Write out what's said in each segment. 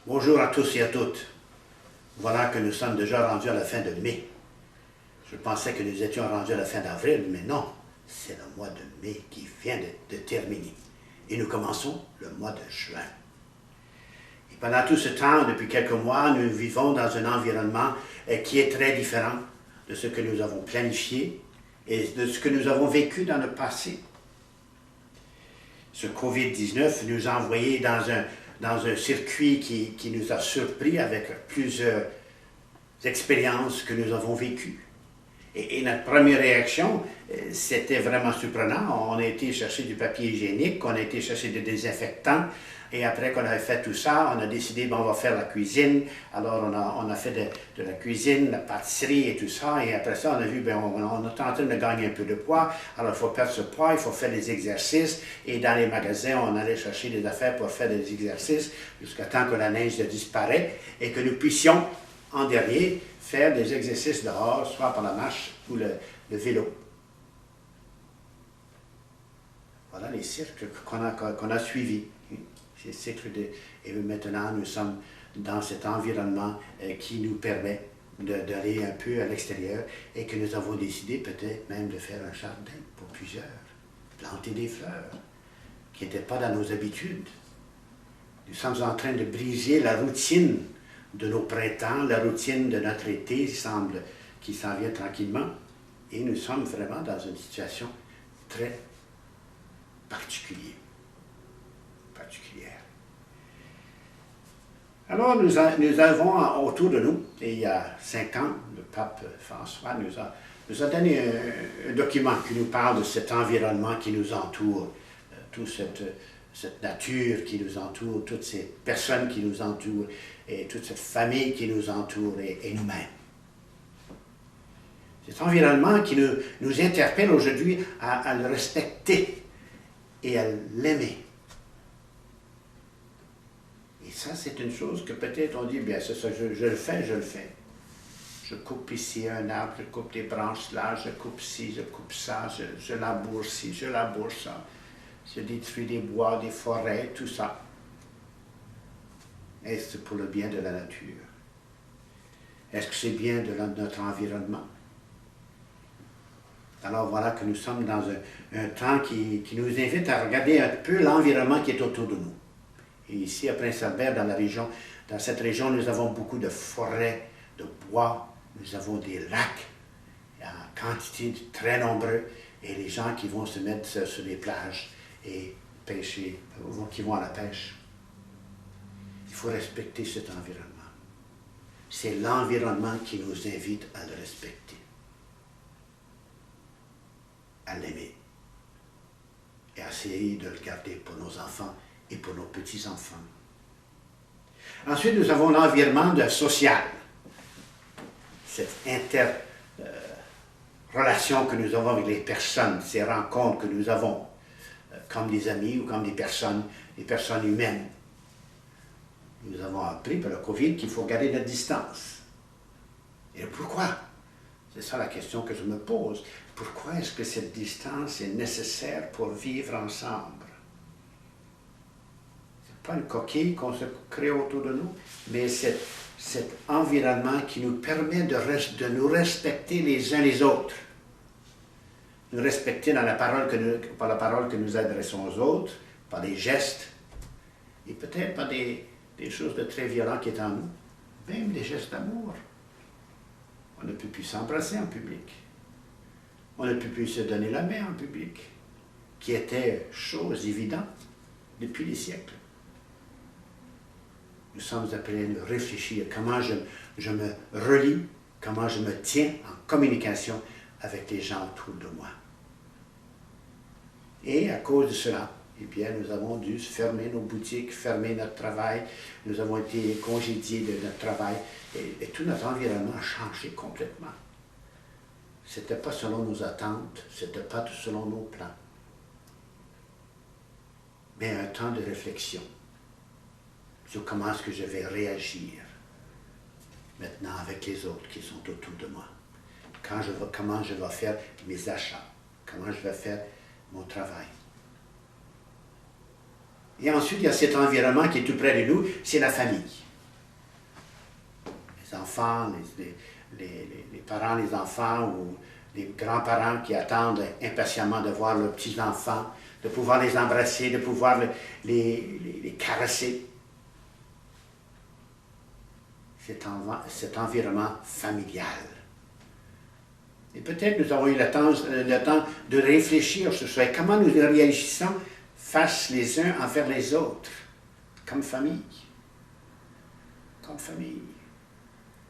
Bonjour à tous et à toutes. Voilà que nous sommes déjà rendus à la fin de mai. Je pensais que nous étions rendus à la fin d'avril, mais non, c'est le mois de mai qui vient de terminer. Et nous commençons le mois de juin. Et pendant tout ce temps, depuis quelques mois, nous vivons dans un environnement qui est très différent de ce que nous avons planifié et de ce que nous avons vécu dans le passé. Ce COVID-19 nous a envoyés dans un circuit qui nous a surpris avec plusieurs expériences que nous avons vécues. Et notre première réaction, c'était vraiment surprenant. On a été chercher du papier hygiénique, on a été chercher des désinfectants, et après qu'on avait fait tout ça, on a décidé, on va faire la cuisine. Alors on a fait de la cuisine, la pâtisserie et tout ça, et après ça, on a vu, on est en train de gagner un peu de poids, alors il faut perdre ce poids, il faut faire des exercices, et dans les magasins, on allait chercher des affaires pour faire des exercices, jusqu'à temps que la neige disparaît, et que nous puissions, en dernier, faire des exercices dehors, soit par la marche ou le vélo. Voilà les cycles qu'on a suivis. Ces cycles et maintenant, nous sommes dans cet environnement qui nous permet d'aller un peu à l'extérieur et que nous avons décidé peut-être même de faire un jardin pour plusieurs, planter des fleurs qui n'étaient pas dans nos habitudes. Nous sommes en train de briser la routine de nos printemps, la routine de notre été semble qui s'en vient tranquillement. Et nous sommes vraiment dans une situation très particulière. Alors nous avons autour de nous, et il y a 5 ans, le pape François nous a donné un document qui nous parle de cet environnement qui nous entoure, toute cette nature qui nous entoure, toutes ces personnes qui nous entourent, et toute cette famille qui nous entoure, et nous-mêmes. Cet environnement qui nous interpelle aujourd'hui à le respecter et à l'aimer. Et ça, c'est une chose que peut-être on dit, bien, c'est ça, je le fais. Je coupe ici un arbre, je coupe des branches là, je coupe ci, je coupe ça, je laboure ci, je laboure ça. Je détruis des bois, des forêts, tout ça. Est-ce pour le bien de la nature? Est-ce que c'est bien de notre environnement? Alors voilà que nous sommes dans un temps qui nous invite à regarder un peu l'environnement qui est autour de nous. Et ici, à Prince-Albert, dans cette région, nous avons beaucoup de forêts, de bois, nous avons des lacs, en quantité très nombreux, et les gens qui vont se mettre sur les plages et pêcher, qui vont à la pêche. Il faut respecter cet environnement. C'est l'environnement qui nous invite à le respecter, à l'aimer, et à essayer de le garder pour nos enfants et pour nos petits-enfants. Ensuite, nous avons l'environnement social, cette interrelation que nous avons avec les personnes, ces rencontres que nous avons, comme des amis ou comme des personnes humaines. Nous avons appris par le COVID qu'il faut garder notre distance. Et pourquoi? C'est ça la question que je me pose. Pourquoi est-ce que cette distance est nécessaire pour vivre ensemble? Ce n'est pas une coquille qu'on se crée autour de nous, mais cet environnement qui nous permet de nous respecter les uns les autres. Nous respecter par la parole que nous adressons aux autres, par des gestes, et peut-être par des choses de très violentes qui sont en nous, même des gestes d'amour. On ne peut plus s'embrasser en public. On ne peut plus se donner la main en public, qui était chose évidente depuis des siècles. Nous sommes appelés à réfléchir comment je me relie, comment je me tiens en communication avec les gens autour de moi. Et à cause de cela, eh bien, nous avons dû fermer nos boutiques, fermer notre travail, nous avons été congédiés de notre travail, et tout notre environnement a changé complètement. Ce n'était pas selon nos attentes, ce n'était pas selon nos plans. Mais un temps de réflexion sur comment est-ce que je vais réagir maintenant avec les autres qui sont autour de moi. Comment je vais faire mes achats, comment je vais faire mon travail. Et ensuite, il y a cet environnement qui est tout près de nous, c'est la famille. enfants, les parents, les enfants ou les grands-parents qui attendent impatiemment de voir leurs petits-enfants, de pouvoir les embrasser, de pouvoir les caresser. Cet environnement familial. Et peut-être nous avons eu le temps de réfléchir sur ça. Et comment nous réagissons face les uns envers les autres, comme famille. Comme famille.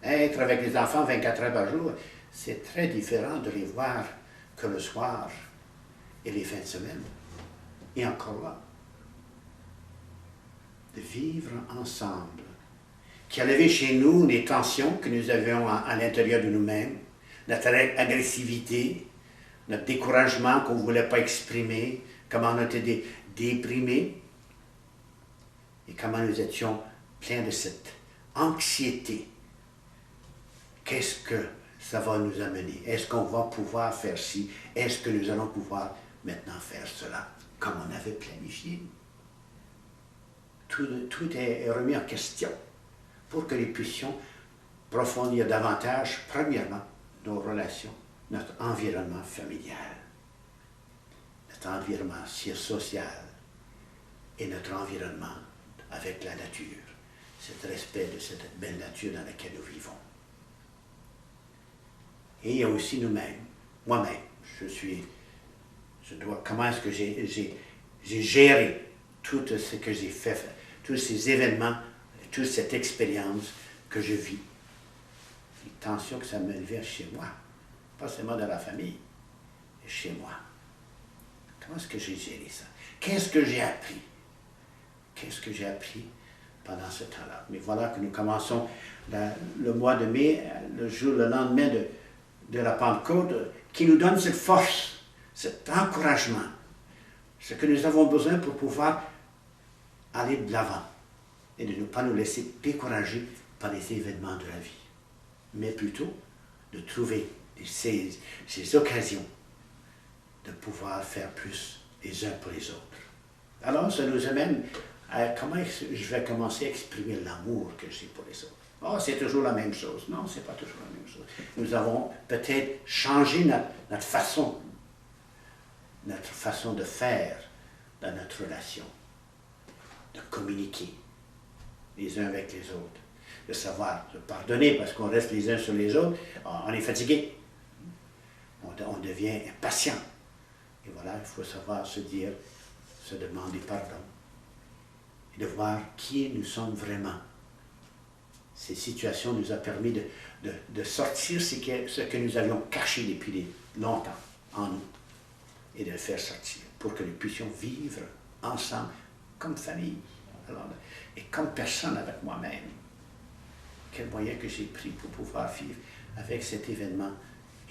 Être avec les enfants 24 heures par jour, c'est très différent de les voir que le soir et les fins de semaine. Et encore là, de vivre ensemble, qui a levé chez nous les tensions que nous avions à l'intérieur de nous-mêmes, notre agressivité, notre découragement qu'on ne voulait pas exprimer, comment on était déprimés et comment nous étions pleins de cette anxiété. Qu'est-ce que ça va nous amener? Est-ce qu'on va pouvoir faire ci? Est-ce que nous allons pouvoir maintenant faire cela comme on avait planifié? Tout est remis en question pour que nous puissions approfondir davantage, premièrement, nos relations, notre environnement familial, notre environnement social et notre environnement avec la nature, cet respect de cette belle nature dans laquelle nous vivons. Et il y a aussi nous-mêmes, moi-même, comment est-ce que j'ai géré tout ce que j'ai fait, tous ces événements, toute cette expérience que je vis, les tensions que ça me levait chez moi, pas seulement dans la famille, mais chez moi. Comment est-ce que j'ai géré ça? Qu'est-ce que j'ai appris? Qu'est-ce que j'ai appris pendant ce temps-là? Mais voilà que nous commençons le mois de mai, le lendemain de la Pentecôte, qui nous donne cette force, cet encouragement, ce que nous avons besoin pour pouvoir aller de l'avant et de ne pas nous laisser décourager par les événements de la vie, mais plutôt de trouver ces occasions de pouvoir faire plus les uns pour les autres. Alors, ça nous amène à comment je vais commencer à exprimer l'amour que j'ai pour les autres. Oh, c'est toujours la même chose. Non, c'est pas toujours la même chose. Nous avons peut-être changé notre façon de faire dans notre relation, de communiquer les uns avec les autres, de savoir se pardonner parce qu'on reste les uns sur les autres, on est fatigué, on devient impatient. Et voilà, il faut savoir se dire, se demander pardon et de voir qui nous sommes vraiment. Ces situations nous ont permis de sortir ce que nous avions caché depuis longtemps en nous et de le faire sortir pour que nous puissions vivre ensemble comme famille. Alors, et comme personne avec moi-même. Quel moyen que j'ai pris pour pouvoir vivre avec cet événement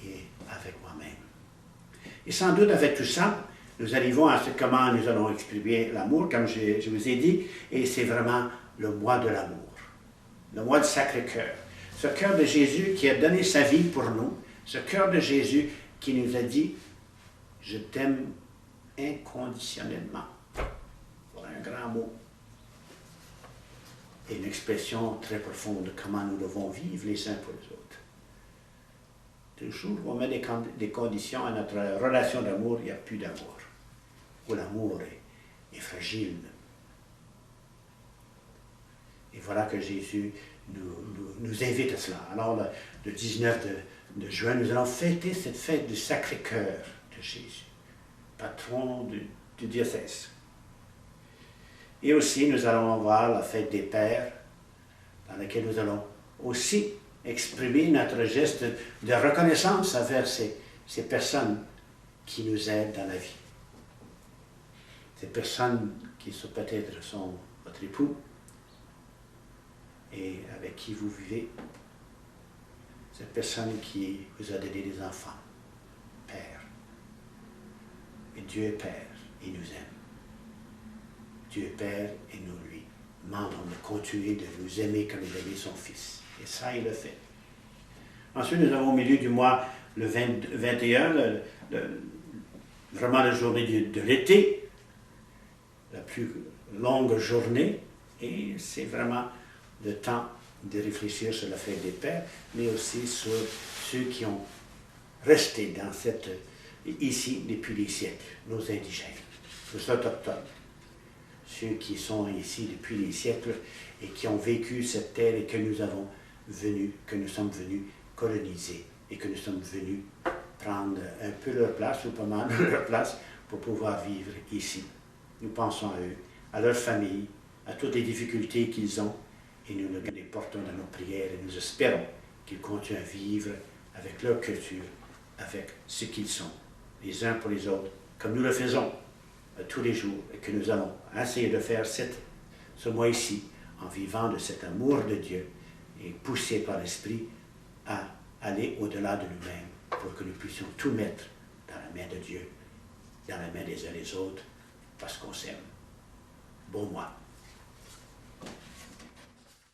et avec moi-même. Et sans doute avec tout ça, nous arrivons à comment nous allons exprimer l'amour, comme je vous ai dit, et c'est vraiment le mois de l'amour, le mois du Sacré-Cœur. Ce cœur de Jésus qui a donné sa vie pour nous, ce cœur de Jésus qui nous a dit « Je t'aime inconditionnellement ». Voilà un grand mot. Et une expression très profonde de comment nous devons vivre les uns pour les autres. Toujours, on met des conditions à notre relation d'amour, il n'y a plus d'amour. Où l'amour est fragile. Et voilà que Jésus nous invite à cela. Alors, le 19 de juin, nous allons fêter cette fête du Sacré-Cœur de Jésus, patron du diocèse. Et aussi, nous allons voir la fête des Pères, dans laquelle nous allons aussi exprimer notre geste de reconnaissance envers ces personnes qui nous aident dans la vie. Ces personnes qui sont peut-être votre époux et avec qui vous vivez. Cette personne qui vous a donné des enfants. Père. Et Dieu est Père, il nous aime. Dieu est Père et nous lui demandons de continuer de nous aimer comme il aimait son Fils. Et ça, il le fait. Ensuite, nous avons au milieu du mois, le 21, vraiment la journée de l'été, la plus longue journée, et c'est vraiment le temps de réfléchir sur la fête des pères, mais aussi sur ceux qui ont resté ici depuis des siècles, nos indigènes, nos autochtones, ceux qui sont ici depuis des siècles et qui ont vécu cette terre et que nous sommes venus coloniser et que nous sommes venus prendre un peu leur place ou pas mal leur place pour pouvoir vivre ici. Nous pensons à eux, à leurs familles, à toutes les difficultés qu'ils ont et nous les portons dans nos prières et nous espérons qu'ils continuent à vivre avec leur culture, avec ce qu'ils sont, les uns pour les autres, comme nous le faisons tous les jours et que nous allons essayer de faire ce mois-ci en vivant de cet amour de Dieu et poussés par l'Esprit à aller au-delà de nous-mêmes pour que nous puissions tout mettre dans la main de Dieu, dans la main des uns des autres, parce qu'on s'aime. Bon mois.